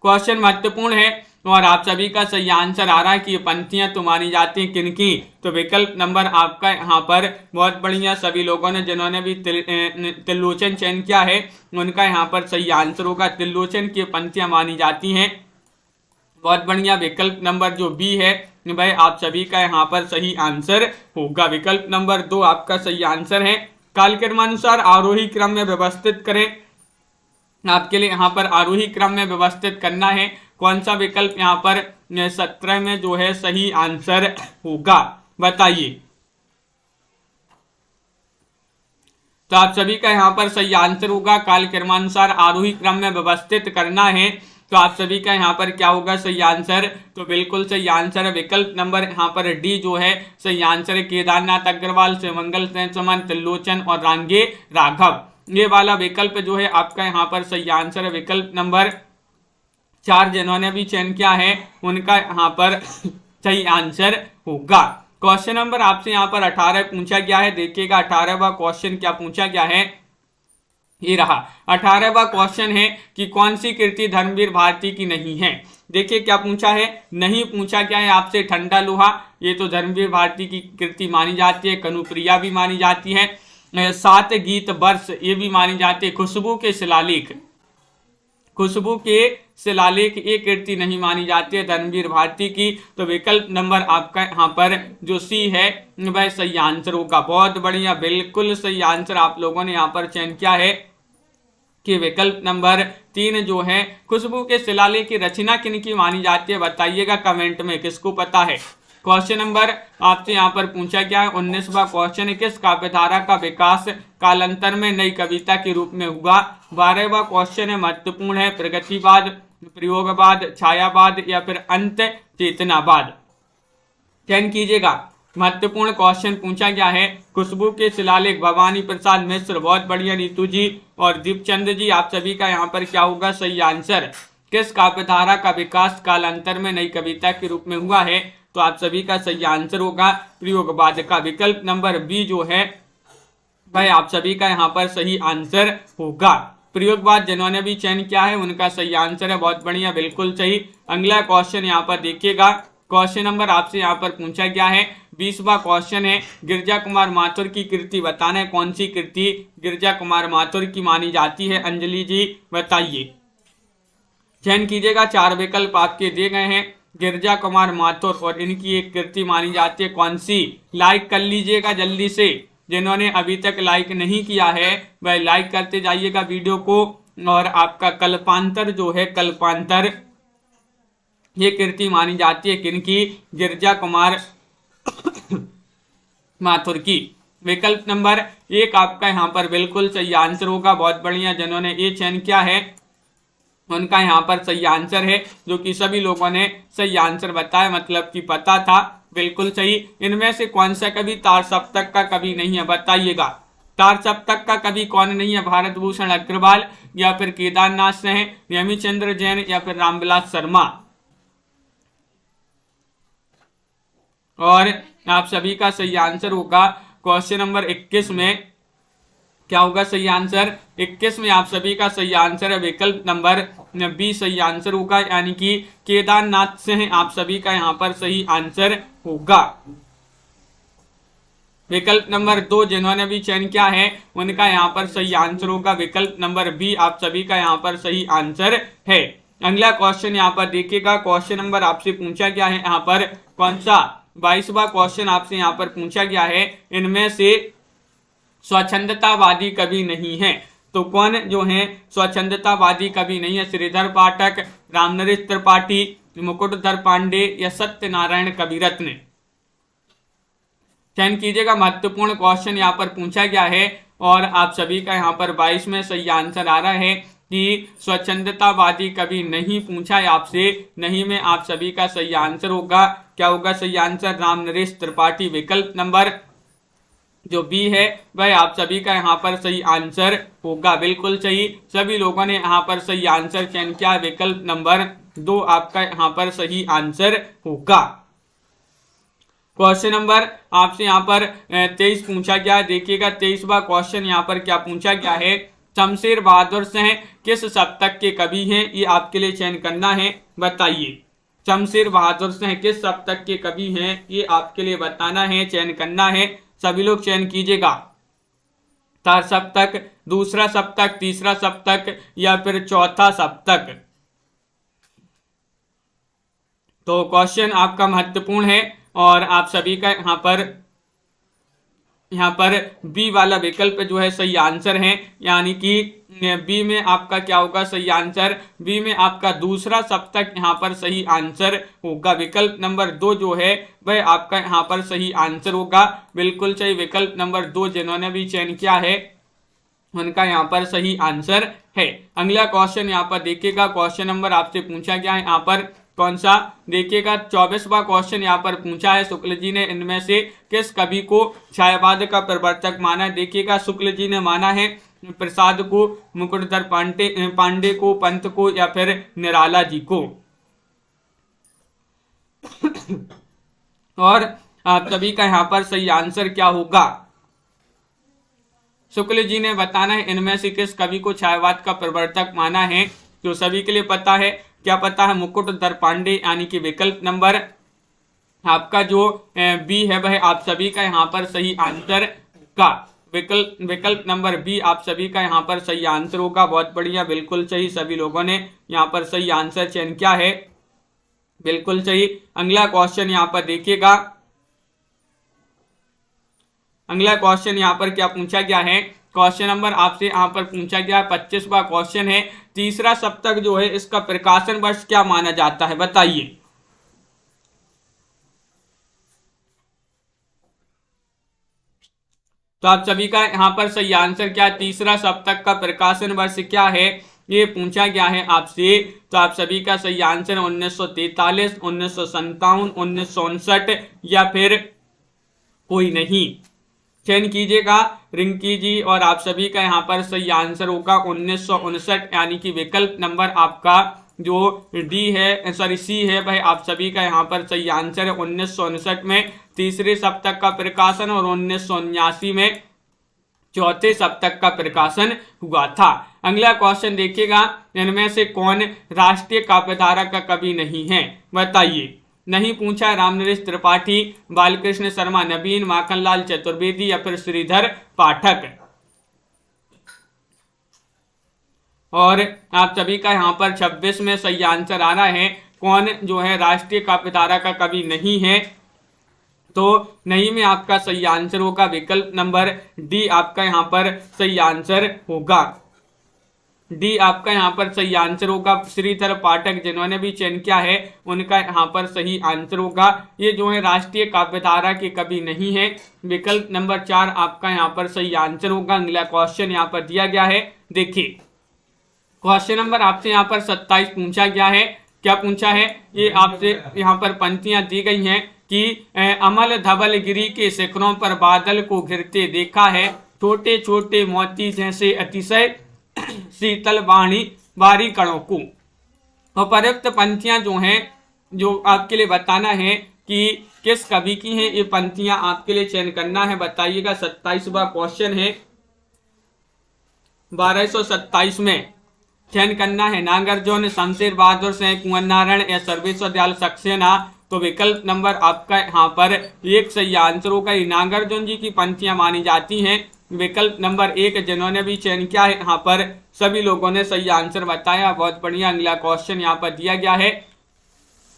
क्वेश्चन महत्वपूर्ण है और आप सभी का सही आंसर आ रहा है कि ये पंक्तियां तो मानी जाती हैं किनकी? तो विकल्प नंबर आपका यहाँ पर बहुत बढ़िया, सभी लोगों ने जिन्होंने भी त्रिलोचन चयन किया है उनका यहाँ पर सही आंसर होगा। त्रिलोचन की पंक्तियां मानी जाती हैं। बहुत बढ़िया, विकल्प नंबर जो बी है भाई आप सभी का यहाँ पर सही आंसर होगा। विकल्प नंबर 2 आपका सही आंसर है। कालक्रमानुसार आरोही क्रम में व्यवस्थित करें। आपके लिए यहाँ पर आरोही क्रम में व्यवस्थित करना है। कौन सा विकल्प यहाँ पर 17 में जो है सही आंसर होगा बताइए। तो आप सभी का यहाँ पर सही आंसर होगा, कालक्रमानुसार आरोही क्रम में व्यवस्थित करना है। तो आप सभी का यहाँ पर क्या होगा सही आंसर? तो बिल्कुल सही आंसर है विकल्प नंबर यहाँ पर डी जो है सही आंसर है। केदारनाथ अग्रवाल, शिवमंगल सेन सुमन, त्रिलोचन और रांगे राघव, ये वाला विकल्प जो है आपका यहाँ पर सही आंसर है। विकल्प नंबर 4 जिन्होंने भी चयन किया है उनका यहाँ पर सही आंसर होगा। क्वेश्चन नंबर आपसे यहाँ पर 18 पूछा गया है। देखिएगा 18वां क्वेश्चन क्या पूछा गया है, ये रहा 18वां क्वेश्चन है कि कौन सी कृति धर्मवीर भारती की नहीं है। देखिए क्या पूछा है, नहीं पूछा गया है आपसे ठंडा लोहा, ये तो धर्मवीर भारती की कृति मानी जाती है। कनुप्रिया भी मानी जाती है। 7 गीत वर्ष ये भी मानी जाती है। खुशबू के शिलालेख, खुशबू के शिलालेख ये कृति नहीं मानी जाती है धर्मवीर भारती की। तो विकल्प नंबर आपका यहाँ पर जो सी है वह सही आंसर होगा। बहुत बढ़िया, बिल्कुल सही आंसर आप लोगों ने यहाँ पर चयन किया है कि विकल्प नंबर 3 जो है खुशबू के शिलालेख की रचना किनकी मानी जाती है बताइएगा कमेंट में, किसको पता है। क्वेश्चन नंबर आपसे यहाँ पर पूछा गया है 19वां क्वेश्चन है, किस काव्यधारा का विकास कालांतर में नई कविता के रूप में हुआ। 12वां क्वेश्चन है, महत्वपूर्ण है, प्रगतिवाद, प्रयोगवाद, छायावाद या फिर अंत चेतनावाद, चयन कीजिएगा। महत्वपूर्ण क्वेश्चन पूछा गया है। खुशबू के शिलालेख भवानी प्रसाद मिश्र, बहुत बढ़िया नीतू जी और दीपचंद जी, आप सभी का यहाँ पर क्या होगा सही आंसर। किस काव्यधारा का विकास कालांतर में नई कविता के रूप में हुआ है। तो आप सभी का सही आंसर होगा प्रयोगवाद का। विकल्प नंबर बी जो है भाई आप सभी का यहाँ पर सही आंसर होगा। प्रयोगवाद जिन्होंने भी चयन किया है उनका सही आंसर है। बहुत बढ़िया, बिल्कुल सही। अगला क्वेश्चन यहाँ पर देखिएगा। क्वेश्चन नंबर आपसे यहाँ पर पूछा गया है 20वां क्वेश्चन है, गिरजा कुमार माथुर की कृति बताना है। कौन सी कृति गिरजा कुमार माथुर की मानी जाती है? अंजलि जी बताइए, चयन कीजिएगा। 4 विकल्प आपके दिए गए हैं। गिरजा कुमार माथुर और इनकी एक कृति मानी जाती है, कौन सी? लाइक कर लीजिएगा जल्दी से, जिन्होंने अभी तक लाइक नहीं किया है वह लाइक करते जाइएगा वीडियो को। और आपका कल्पांतर जो है, कल्पांतर ये कृति मानी जाती है किनकी? गिरजा कुमार माथुर की। विकल्प नंबर 1 आपका यहाँ पर बिल्कुल सही आंसर होगा। बहुत बढ़िया, जिन्होंने ये चयन किया है उनका यहाँ पर सही आंसर है, जो कि सभी लोगों ने सही आंसर बताया, मतलब कि पता था। बिल्कुल सही। इनमें से कौन सा कवि तार सप्तक का कवि नहीं है बताइएगा। तार सप्तक का कवि कौन नहीं है? भारत भूषण अग्रवाल या फिर केदारनाथ सिंह, नेमिचंद्र जैन या फिर रामविलास शर्मा। और आप सभी का सही आंसर होगा क्वेश्चन नंबर 21 में क्या होगा सही आंसर? 21 में आप सभी का सही आंसर है विकल्प नंबर बी सही आंसर होगा, यानी कि केदारनाथ से आप सभी का यहाँ पर सही आंसर होगा। विकल्प नंबर 2 जिन्होंने भी चयन किया है उनका यहाँ पर सही आंसर होगा विकल्प नंबर बी आप सभी का यहाँ पर सही आंसर है। अगला क्वेश्चन यहाँ पर देखिएगा, क्वेश्चन नंबर आपसे पूछा गया है यहाँ पर कौन सा 22वां क्वेश्चन आपसे यहाँ पर पूछा गया है, इनमें से स्वच्छंदतावादी कवि नहीं है। तो कौन जो है स्वच्छंदतावादी कवि नहीं है? श्रीधर पाठक, रामनरेश त्रिपाठी, मुकुटधर पांडे या सत्यनारायण कविरत्न? चयन कीजिएगा। महत्वपूर्ण क्वेश्चन यहाँ पर पूछा गया है और आप सभी का यहाँ पर 22 में सही आंसर आ रहा है कि स्वच्छंदतावादी कभी नहीं पूछा है आपसे, नहीं में आप सभी का सही आंसर होगा। क्या होगा सही आंसर? रामनरेश त्रिपाठी विकल्प नंबर जो बी है वह आप सभी का यहाँ पर सही आंसर होगा। बिल्कुल सही, सभी लोगों ने यहाँ पर सही आंसर चयन किया, विकल्प नंबर 2 आपका यहाँ पर सही आंसर होगा। क्वेश्चन नंबर आपसे यहाँ पर 23 पूछा गया है। देखिएगा 23वां क्वेश्चन यहाँ पर क्या पूछा गया है, शमशेर बहादुर शाह किस शतक के कवि हैं? ये आपके लिए चयन करना है, बताइए। शमशेर बहादुर शाह किस शतक के कवि हैं? ये आपके लिए बताना है, चयन करना है। सभी लोग चयन कीजिएगा। चार सप्तक, दूसरा सप्तक, तीसरा सप्तक या फिर चौथा सप्तक? तो क्वेश्चन आपका महत्वपूर्ण है और आप सभी का यहाँ पर बी वाला विकल्प जो है सही आंसर है, यानी कि बी में आपका क्या होगा सही आंसर? बी में आपका दूसरा सप्तक यहाँ पर सही आंसर होगा। विकल्प नंबर 2 जो है वह आपका यहाँ पर सही आंसर होगा। बिल्कुल सही, विकल्प नंबर 2 जिन्होंने भी चयन किया है उनका यहाँ पर सही आंसर है। अगला क्वेश्चन यहाँ पर देखिएगा, क्वेश्चन नंबर आपसे पूछा गया है यहाँ पर कौन सा? देखिएगा 24वां क्वेश्चन यहाँ पर पूछा है, शुक्ल जी ने इनमें से किस कवि को छायावाद का प्रवर्तक माना? देखिएगा शुक्ल जी ने माना है प्रसाद को, मुकुटधर पांडे को, पंत को या फिर निराला जी को? और आप सभी का यहाँ पर सही आंसर क्या होगा? शुक्ल जी ने बताना है इनमें से किस कवि को छायावाद का प्रवर्तक माना है। जो सभी के लिए पता है, क्या पता है? मुकुटधर पांडे, यानी कि विकल्प नंबर आपका जो बी है वह आप सभी का यहाँ पर सही आंसर का विकल्प नंबर बी आप सभी का यहाँ पर सही आंसर होगा। बहुत बढ़िया, बिल्कुल सही, सभी लोगों ने यहाँ पर सही आंसर चयन किया है, बिल्कुल सही। अगला क्वेश्चन यहाँ पर देखिएगा, अगला क्वेश्चन यहाँ पर क्या पूछा गया है? क्वेश्चन नंबर आपसे यहाँ पर पूछा गया 25वां क्वेश्चन है, तीसरा सप्तक जो है इसका प्रकाशन वर्ष क्या माना जाता है? बताइए। तो आप सभी का यहाँ पर सही आंसर क्या? तीसरा सप्तक का प्रकाशन वर्ष क्या है, ये पूछा गया है आपसे। तो आप सभी का सही आंसर 1943, 1957, 1959 या फिर कोई नहीं? चयन कीजिएगा रिंकी जी और आप सभी का यहाँ पर सही आंसर होगा 1959, यानी कि विकल्प नंबर आपका जो डी है सॉरी सी है वह आप सभी का यहाँ पर सही आंसर है। 1959 में तीसरे सप्तक का प्रकाशन और 1979 में चौथे सप्तक का प्रकाशन हुआ था। अगला क्वेश्चन देखिएगा, इनमें से कौन राष्ट्रीय काव्यधारा का कवि नहीं है? बताइए। नहीं पूछा रामनरेश त्रिपाठी, बालकृष्ण शर्मा नवीन, माखनलाल चतुर्वेदी या फिर श्रीधर पाठक? और आप सभी का यहाँ पर 26 में सही आंसर आ रहा है, कौन जो है राष्ट्रीय काव्यधारा का कवि नहीं है? तो नहीं में आपका सही आंसर होगा विकल्प नंबर डी आपका यहाँ पर सही आंसर होगा। डी आपका यहाँ पर सही आंसर होगा। श्रीधर पाठक जिन्होंने भी चयन किया है उनका यहाँ पर सही आंसर होगा। ये जो है राष्ट्रीय काव्यधारा के कवि नहीं है। विकल्प नंबर 4 आपका यहाँ पर सही आंसर होगा। अगला क्वेश्चन यहाँ पर दिया गया है, देखिए क्वेश्चन नंबर आपसे यहाँ पर 27 पूछा गया है। क्या पूछा है? ये आपसे यहाँ पर पंक्तियां दी गई हैं कि अमल धवल गिरी के शिखरों पर बादल को घिरते देखा है, छोटे छोटे मोती जैसे अतिशय शीतल वाणी बारी कणों को। उपरोक्त पंक्तियां जो हैं जो आपके लिए बताना है कि किस कवि की हैं, ये पंक्तियां आपके लिए चयन करना है, बताइएगा। 27वां क्वेश्चन है, 1227 में चयन करना है नागार्जुन, शमशेर बहादुर सिंह, कुंवर नारायण या सर्वेश्वर दयाल सक्सेना। तो विकल्प नंबर आपका यहाँ पर एक सही आंसर होगा। नागार्जुन जी की पंक्तियां मानी जाती हैं। विकल्प नंबर एक जिन्होंने भी चयन किया है यहाँ पर सभी लोगों ने सही आंसर बताया। बहुत बढ़िया। अगला क्वेश्चन यहाँ पर दिया गया है।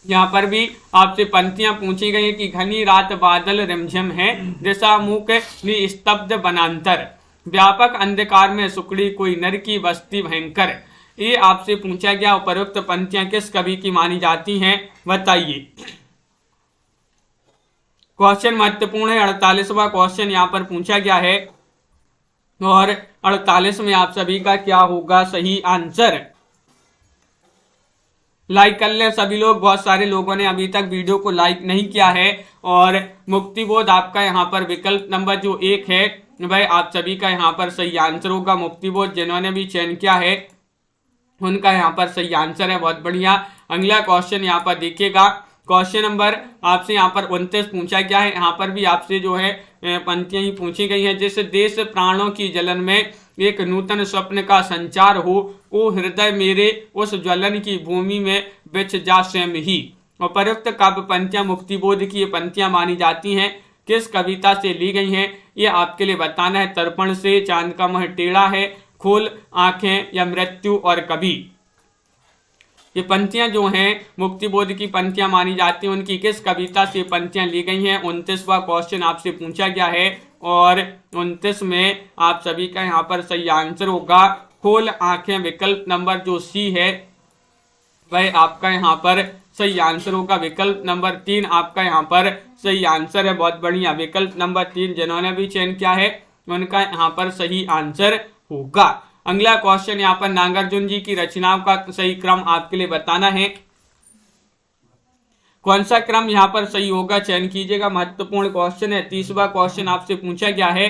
यहाँ पर भी आपसे पंक्तियां पूछी गई कि घनी रात बादल रिमझिम है, दिशा मुख निस्तब्ध वनांतर, व्यापक अंधकार में सुकड़ी कोई नर की बस्ती भयंकर। ये आपसे पूछा गया। उपरोक्त पंक्तियां किस कवि की मानी जाती हैं, बताइए। क्वेश्चन महत्वपूर्ण है। 48वां क्वेश्चन यहाँ पर पूछा गया है और 48 में आप सभी का क्या होगा सही आंसर। लाइक कर लें सभी लोग। बहुत सारे लोगों ने अभी तक वीडियो को लाइक नहीं किया है। और मुक्तिबोध आपका यहाँ पर विकल्प नंबर जो एक है वह आप सभी का यहाँ पर सही आंसर होगा। मुक्तिबोध जिन्होंने भी चयन किया है उनका यहाँ पर सही आंसर है। बहुत बढ़िया। अगला क्वेश्चन यहाँ पर देखिएगा। क्वेश्चन नंबर आपसे यहाँ पर 29 पूछा गया है। यहाँ पर भी आपसे जो है पंक्तियां ही पूछी गई हैं। जैसे देश प्राणों की जलन में एक नूतन स्वप्न का संचार हो, ओ हृदय मेरे उस ज्वलन की भूमि में बिछ जा स्वयं ही। उपरोक्त काव्य पंक्तियां मुक्तिबोध की ये पंक्तियां मानी जाती हैं। किस कविता से ली गई हैं ये आपके लिए बताना है। तर्पण से, चांद का मुंह टेढ़ा है, खोल आंखें या मृत्यु और कभी। ये पंक्तियां जो हैं मुक्तिबोध की पंक्तियां मानी जाती हैं। उनकी किस कविता से पंक्तियां ली गई हैं 29वां क्वेश्चन आपसे पूछा गया है। और 29 में आप सभी का यहाँ पर सही आंसर होगा खोल आंखें। विकल्प नंबर जो सी है वह आपका यहाँ पर सही आंसर होगा। विकल्प नंबर 3 आपका यहाँ पर सही आंसर है। बहुत बढ़िया। विकल्प नंबर 3 जिन्होंने भी चयन किया है उनका यहाँ पर सही आंसर होगा। अगला क्वेश्चन यहाँ पर नागार्जुन जी की रचनाओं का सही क्रम आपके लिए बताना है। कौन सा क्रम यहाँ पर सही होगा चयन कीजिएगा। महत्वपूर्ण क्वेश्चन है। 30वां क्वेश्चन आपसे पूछा गया है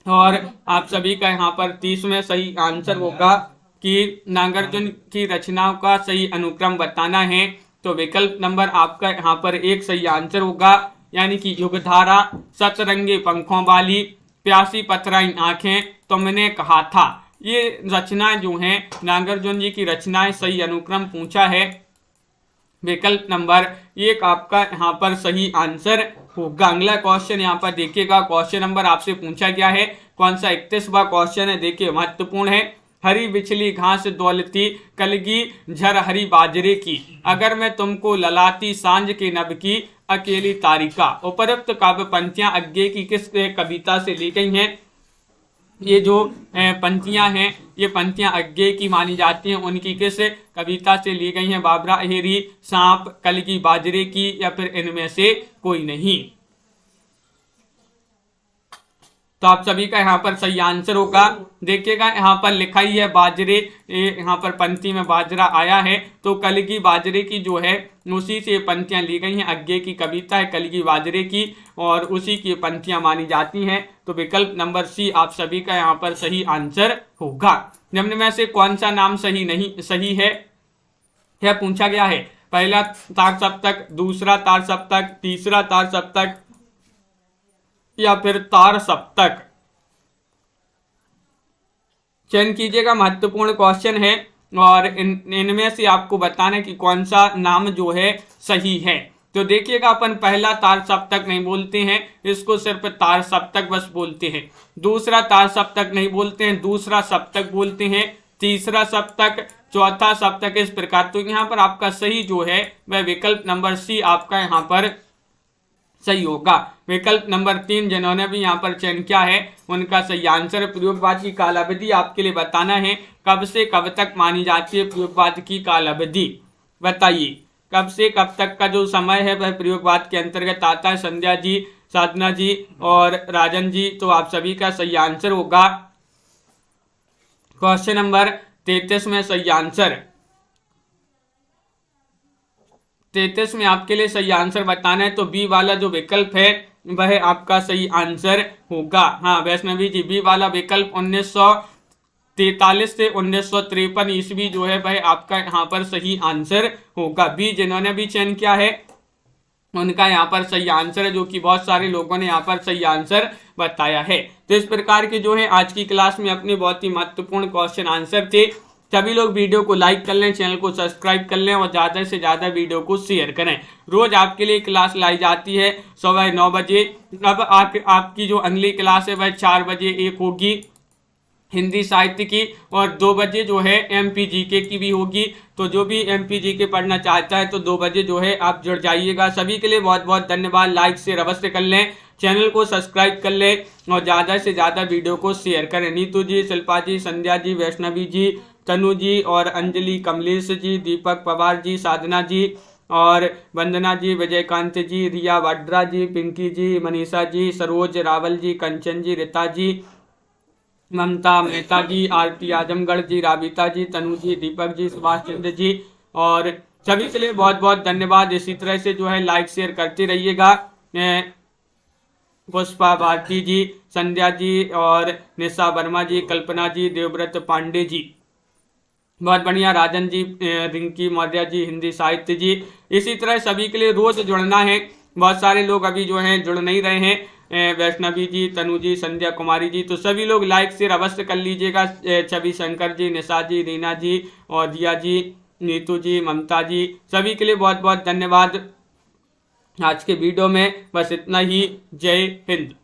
और आप सभी का यहाँ पर 30 में सही आंसर होगा कि नागार्जुन की रचनाओं का सही अनुक्रम बताना है। तो विकल्प नंबर आपका यहाँ पर एक सही आंसर होगा, यानी कि युगधारा, सतरंगे पंखों वाली, प्यासी पथराई आंखें, तुमने कहा था। ये रचनाएं जो हैं नागार्जुन जी की रचनाएं सही अनुक्रम पूछा है। विकल्प नंबर एक आपका यहाँ पर सही आंसर होगा। अगला क्वेश्चन यहाँ पर देखिएगा। क्वेश्चन नंबर आपसे पूछा गया है कौन सा 31वां क्वेश्चन है। देखिए महत्वपूर्ण है। हरी बिछली घास दौलती कलगी झर हरी बाजरे की, अगर मैं तुमको ललाती सांझ के नभ की अकेली तारिका। उपरोक्त काव्य पंक्तियां अज्ञे की किस कविता से ली गई हैं। ये जो पंक्तियां हैं ये पंक्तियां अज्ञे की मानी जाती हैं। उनकी किस कविता से ली गई हैं। बाबरा अहेरी, सांप, कलगी बाजरे की या फिर इनमें से कोई नहीं। तो आप सभी का यहाँ पर सही आंसर होगा। देखिएगा यहाँ पर लिखा ही है बाजरे, यहाँ पर पंक्ति में बाजरा आया है तो कलगी बाजरे की जो है उसी से पंक्तियां ली गई हैं। अज्ञे की कविता है कलगी बाजरे की और उसी की पंक्तियां मानी जाती हैं। तो विकल्प नंबर सी आप सभी का यहाँ पर सही आंसर होगा। निम्न में से कौन सा नाम सही है यह पूछा गया है। पहला तार सप्तक, दूसरा तार सप्तक, तीसरा तार सप्तक या फिर तार सप्तक। चयन कीजिएगा। महत्वपूर्ण क्वेश्चन है और इनमें से आपको बताना है कि कौन सा नाम जो है सही है। तो देखिएगा अपन पहला तार सप्तक नहीं बोलते हैं, इसको सिर्फ तार सप्तक बस बोलते हैं। दूसरा तार सप्तक नहीं बोलते हैं, दूसरा सप्तक बोलते हैं। तीसरा सप्तक, चौथा सप्तक, इस प्रकार। तो यहाँ पर आपका सही जो है वह विकल्प नंबर सी आपका यहाँ पर सही होगा। विकल्प नंबर 3 जिन्होंने भी यहाँ पर चयन किया है उनका सही आंसर। प्रयोगवाद की कालावधि आपके लिए बताना है। कब से कब तक मानी जाती है प्रयोगवाद की कालावधि, बताइए। कब से कब तक का जो समय है वह प्रयोगवाद के अंतर्गत आता है। संध्या जी, साधना जी और राजन जी। तो आप सभी का सही आंसर होगा क्वेश्चन नंबर 33 में सही आंसर। 33 में आपके लिए सही आंसर बताना है तो बी वाला जो विकल्प है वह आपका सही आंसर होगा। हाँ वैष्णवी जी, बी वाला विकल्प 1943 से 1953 ईस्वी जो है वह आपका यहाँ पर सही आंसर होगा। बी जिन्होंने भी चयन किया है उनका यहाँ पर सही आंसर है, जो कि बहुत सारे लोगों ने यहाँ पर सही आंसर बताया है। तो इस प्रकार के जो है आज की क्लास में अपने बहुत ही महत्वपूर्ण क्वेश्चन आंसर थे। सभी लोग वीडियो को लाइक कर लें, चैनल को सब्सक्राइब कर लें और ज़्यादा से ज़्यादा वीडियो को शेयर करें। रोज आपके लिए क्लास लाई जाती है सुबह 9 बजे। अब आपकी जो अगली क्लास है वह 4 बजे एक होगी हिंदी साहित्य की, और 2 बजे जो है MPGK की भी होगी। तो जो भी MPGK पढ़ना चाहता है तो 2 बजे जो है आप जुड़ जाइएगा। सभी के लिए बहुत बहुत धन्यवाद। लाइक से अवश्य कर लें, चैनल को सब्सक्राइब कर लें और ज़्यादा से ज़्यादा वीडियो को शेयर करें। नीतू जी, शिल्पा जी, संध्या जी, वैष्णवी जी, तनु जी और अंजलि, कमलेश जी, दीपक पवार जी, साधना जी और वंदना जी, विजयकांत जी, रिया वाड्रा जी, पिंकी जी, मनीषा जी, सरोज रावल जी, कंचन जी, रीता जी, ममता मेहता जी, आरती आजमगढ़ जी, राबिता जी, तनु जी, दीपक जी, सुभाष चंद्र जी और सभी के लिए बहुत बहुत धन्यवाद। इसी तरह से जो है लाइक शेयर करते रहिएगा। पुष्पा भारती जी, संध्या जी और निशा वर्मा जी, कल्पना जी, देवव्रत पांडे जी, बहुत बढ़िया, राजन जी, रिंकी मौर्य जी, हिंदी साहित्य जी। इसी तरह सभी के लिए रोज जुड़ना है। बहुत सारे लोग अभी जो हैं जुड़ नहीं रहे हैं, वैष्णवी जी, तनु जी, संध्या कुमारी जी। तो सभी लोग लाइक शेयर अवश्य कर लीजिएगा। छवि शंकर जी, निशा जी, रीना जी और दिया जी, नीतू जी, ममता जी, सभी के लिए बहुत बहुत धन्यवाद। आज के वीडियो में बस इतना ही। जय हिंद।